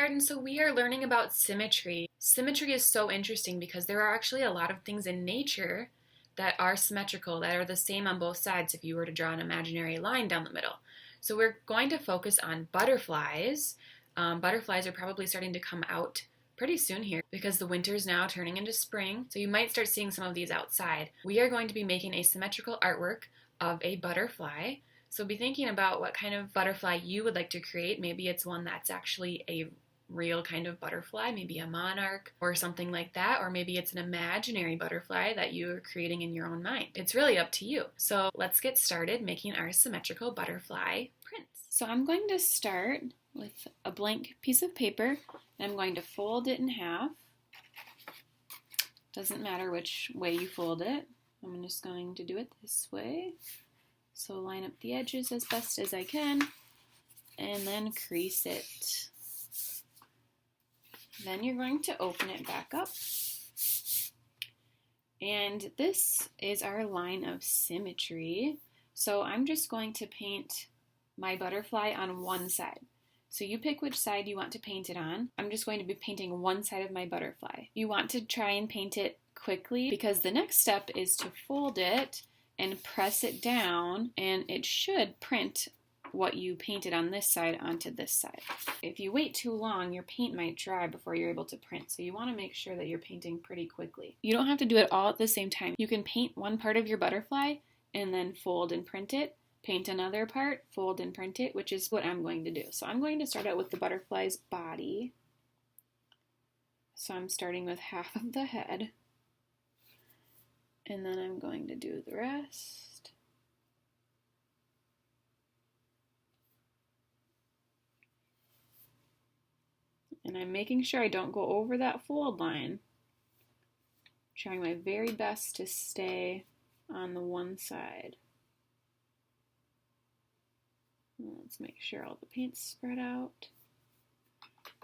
kindergarten, so we are learning about symmetry. Symmetry is so interesting because there are actually a lot of things in nature that are symmetrical, that are the same on both sides if you were to draw an imaginary line down the middle. So we're going to focus on butterflies. Butterflies are probably starting to come out pretty soon here because the winter is now turning into spring, so you might start seeing some of these outside. We are going to be making a symmetrical artwork of a butterfly. So be thinking about what kind of butterfly you would like to create. Maybe it's one that's actually a real kind of butterfly, maybe a monarch or something like that, or maybe it's an imaginary butterfly that you're creating in your own mind. It's really up to you. So let's get started making our symmetrical butterfly prints. So I'm going to start with a blank piece of paper and I'm going to fold it in half. Doesn't matter which way you fold it. I'm just going to do it this way. So line up the edges as best as I can and then crease it. Then you're going to open it back up. And this is our line of symmetry. So I'm just going to paint my butterfly on one side. So you pick which side you want to paint it on. I'm just going to be painting one side of my butterfly. You want to try and paint it quickly because the next step is to fold it and press it down, and it should print what you painted on this side onto this side. If you wait too long, your paint might dry before you're able to print, so you want to make sure that you're painting pretty quickly. You don't have to do it all at the same time. You can paint one part of your butterfly and then fold and print it, paint another part, fold and print it, which is what I'm going to do. So I'm going to start out with the butterfly's body. So I'm starting with half of the head. And then I'm going to do the rest. And I'm making sure I don't go over that fold line. Trying my very best to stay on the one side. Let's make sure all the paint's spread out.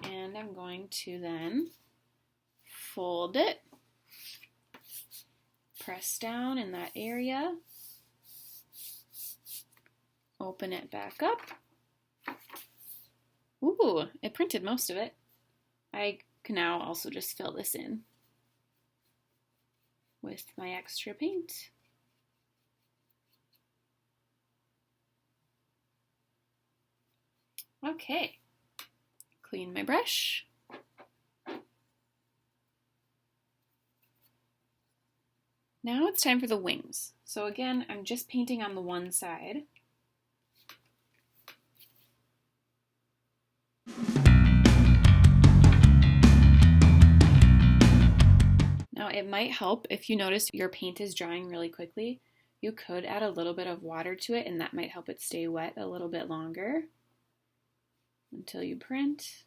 And I'm going to then fold it. Press down in that area, open it back up. Ooh, it printed most of it. I can now also just fill this in with my extra paint. Okay, clean my brush. Now it's time for the wings. So again, I'm just painting on the one side. Now it might help if you notice your paint is drying really quickly. You could add a little bit of water to it and that might help it stay wet a little bit longer until you print.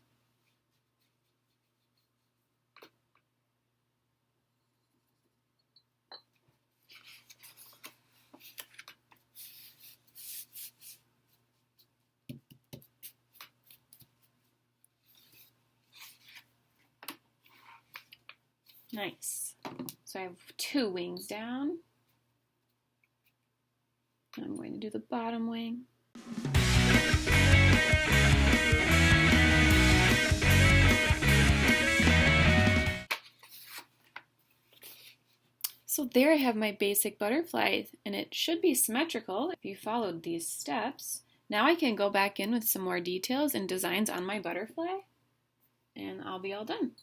Nice. So I have 2 wings down. I'm going to do the bottom wing. So there I have my basic butterfly, and it should be symmetrical if you followed these steps. Now I can go back in with some more details and designs on my butterfly, and I'll be all done.